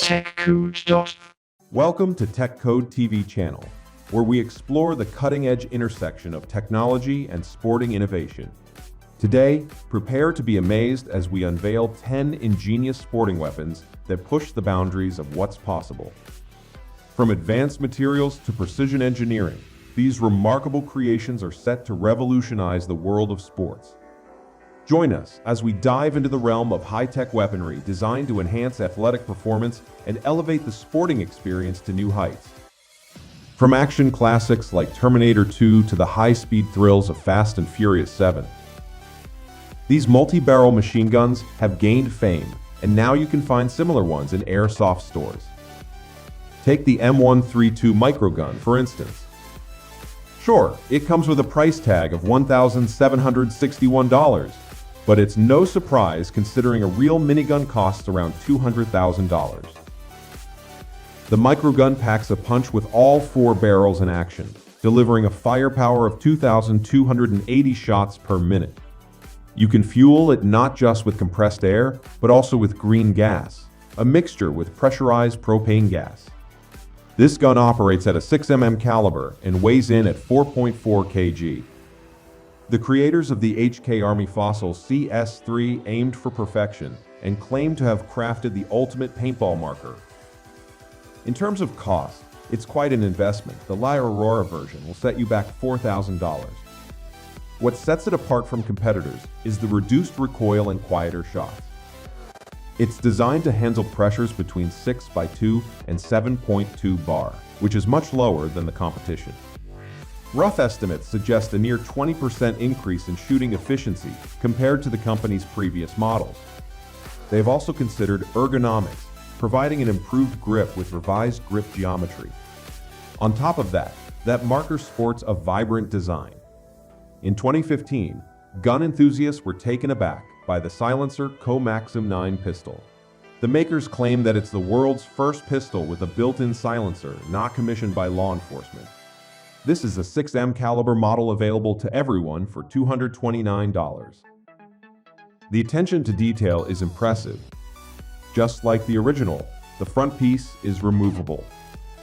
TechCode. Welcome to Tech Code TV channel, where we explore the cutting-edge intersection of technology and sporting innovation. Today, prepare to be amazed as we unveil 10 ingenious sporting weapons that push the boundaries of what's possible. From advanced materials to precision engineering, these remarkable creations are set to revolutionize the world of sports. Join us as we dive into the realm of high-tech weaponry designed to enhance athletic performance and elevate the sporting experience to new heights. From action classics like Terminator 2 to the high-speed thrills of Fast and Furious 7. These multi-barrel machine guns have gained fame, and now you can find similar ones in Airsoft stores. Take the M132 Microgun, for instance. Sure, it comes with a price tag of $1,761, but it's no surprise considering a real minigun costs around $200,000. The Microgun packs a punch with all 4 barrels in action, delivering a firepower of 2,280 shots per minute. You can fuel it not just with compressed air, but also with green gas, a mixture with pressurized propane gas. This gun operates at a 6mm caliber and weighs in at 4.4 kg. The creators of the HK Army Fossil CS3 aimed for perfection and claimed to have crafted the ultimate paintball marker. In terms of cost, it's quite an investment. The Lyra Aurora version will set you back $4,000. What sets it apart from competitors is the reduced recoil and quieter shots. It's designed to handle pressures between 6x2 and 7.2 bar, which is much lower than the competition. Rough estimates suggest a near 20% increase in shooting efficiency compared to the company's previous models. They've also considered ergonomics, providing an improved grip with revised grip geometry. On top of that, marker sports a vibrant design. In 2015, gun enthusiasts were taken aback by the silencer Co-Maxim 9 pistol. The makers claim that it's the world's first pistol with a built-in silencer not commissioned by law enforcement. This is a 6M caliber model available to everyone for $229. The attention to detail is impressive. Just like the original, the front piece is removable.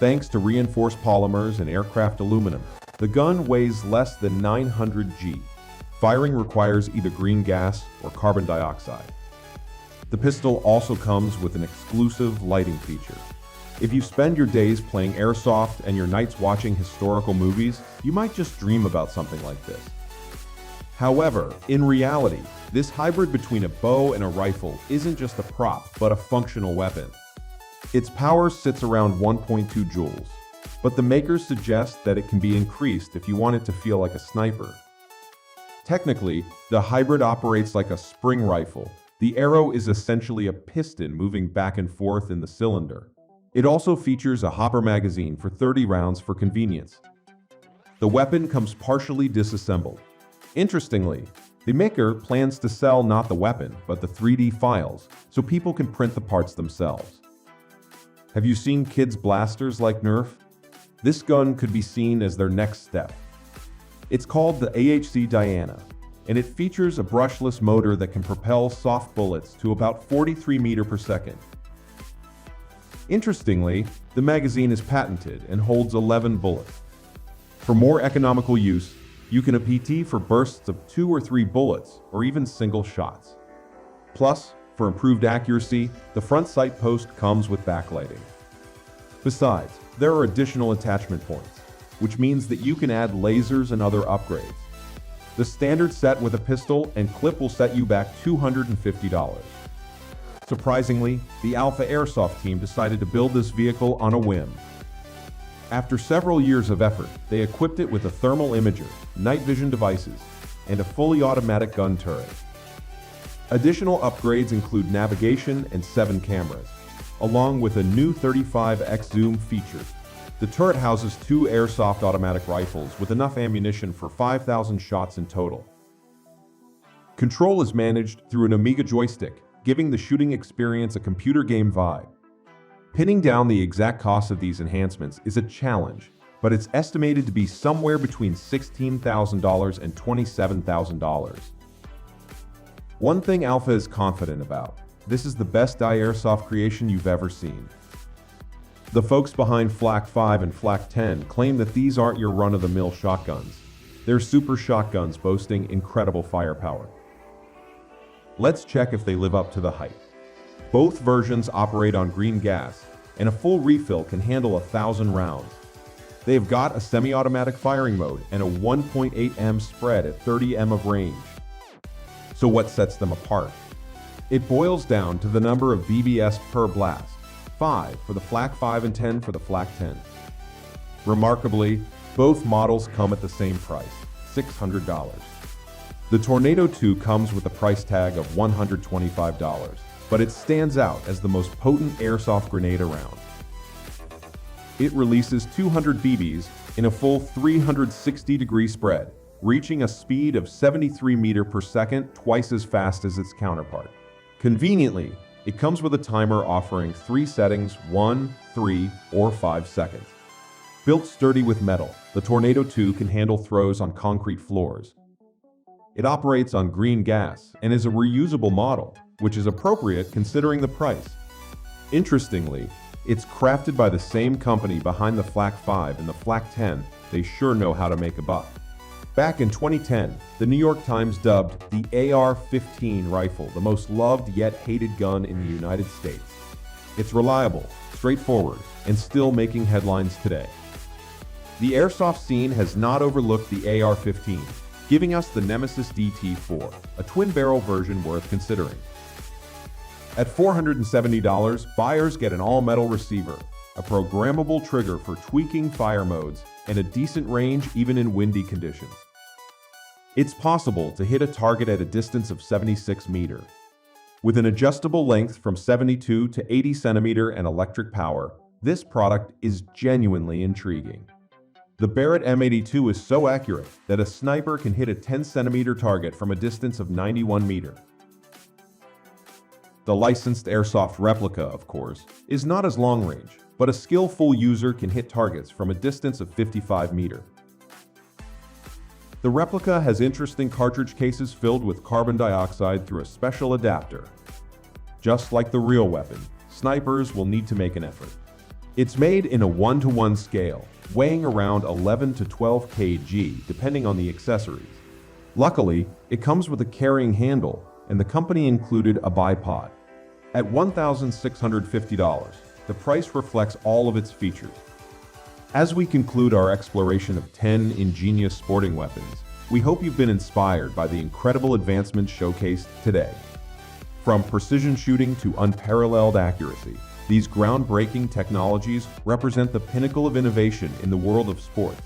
Thanks to reinforced polymers and aircraft aluminum, the gun weighs less than 900 G. Firing requires either green gas or carbon dioxide. The pistol also comes with an exclusive lighting feature. If you spend your days playing Airsoft and your nights watching historical movies, you might just dream about something like this. However, in reality, this hybrid between a bow and a rifle isn't just a prop, but a functional weapon. Its power sits around 1.2 joules, but the makers suggest that it can be increased if you want it to feel like a sniper. Technically, the hybrid operates like a spring rifle. The arrow is essentially a piston moving back and forth in the cylinder. It also features a hopper magazine for 30 rounds for convenience. The weapon comes partially disassembled. Interestingly, the maker plans to sell not the weapon, but the 3D files, so people can print the parts themselves. Have you seen kids' blasters like Nerf? This gun could be seen as their next step. It's called the AHC Diana, and it features a brushless motor that can propel soft bullets to about 43 meters per second. Interestingly, the magazine is patented and holds 11 bullets. For more economical use, you can PT for bursts of 2 or 3 bullets, or even single shots. Plus, for improved accuracy, the front sight post comes with backlighting. Besides, there are additional attachment points, which means that you can add lasers and other upgrades. The standard set with a pistol and clip will set you back $250. Surprisingly, the Alpha Airsoft team decided to build this vehicle on a whim. After several years of effort, they equipped it with a thermal imager, night vision devices, and a fully automatic gun turret. Additional upgrades include navigation and 7 cameras, along with a new 35x zoom feature. The turret houses 2 Airsoft automatic rifles with enough ammunition for 5,000 shots in total. Control is managed through an Amiga joystick, giving the shooting experience a computer game vibe. Pinning down the exact cost of these enhancements is a challenge, but it's estimated to be somewhere between $16,000 and $27,000. One thing Alpha is confident about: this is the best Airsoft creation you've ever seen. The folks behind Flak 5 and Flak 10 claim that these aren't your run-of-the-mill shotguns. They're super shotguns boasting incredible firepower. Let's check if they live up to the hype. Both versions operate on green gas, and a full refill can handle 1,000 rounds. They've got a semi-automatic firing mode and a 1.8 m spread at 30 m of range. So what sets them apart? It boils down to the number of VBS per blast, 5 for the Flak 5 and 10 for the Flak 10. Remarkably, both models come at the same price, $600. The Tornado 2 comes with a price tag of $125, but it stands out as the most potent airsoft grenade around. It releases 200 BBs in a full 360-degree spread, reaching a speed of 73 meters per second, twice as fast as its counterpart. Conveniently, it comes with a timer offering 3 settings, 1, 3, or 5 seconds. Built sturdy with metal, the Tornado 2 can handle throws on concrete floors. It operates on green gas and is a reusable model, which is appropriate considering the price. Interestingly, it's crafted by the same company behind the Flak 5 and the Flak 10. They sure know how to make a buck. Back in 2010, the New York Times dubbed the AR-15 rifle the most loved yet hated gun in the United States. It's reliable, straightforward, and still making headlines today. The airsoft scene has not overlooked the AR-15, giving us the Nemesis DT4, a twin-barrel version worth considering. At $470, buyers get an all-metal receiver, a programmable trigger for tweaking fire modes, and a decent range even in windy conditions. It's possible to hit a target at a distance of 76 meters. With an adjustable length from 72 to 80 centimeters and electric power, this product is genuinely intriguing. The Barrett M82 is so accurate that a sniper can hit a 10-centimeter target from a distance of 91 meters. The licensed airsoft replica, of course, is not as long-range, but a skillful user can hit targets from a distance of 55 meters. The replica has interesting cartridge cases filled with carbon dioxide through a special adapter. Just like the real weapon, snipers will need to make an effort. It's made in a 1-to-1 scale, weighing around 11 to 12 kg depending on the accessories. Luckily, it comes with a carrying handle, and the company included a bipod. At $1,650, the price reflects all of its features. As we conclude our exploration of 10 ingenious sporting weapons, we hope you've been inspired by the incredible advancements showcased today. From precision shooting to unparalleled accuracy, these groundbreaking technologies represent the pinnacle of innovation in the world of sports.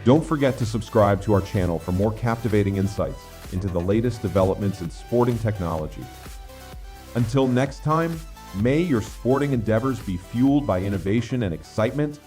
Don't forget to subscribe to our channel for more captivating insights into the latest developments in sporting technology. Until next time, may your sporting endeavors be fueled by innovation and excitement,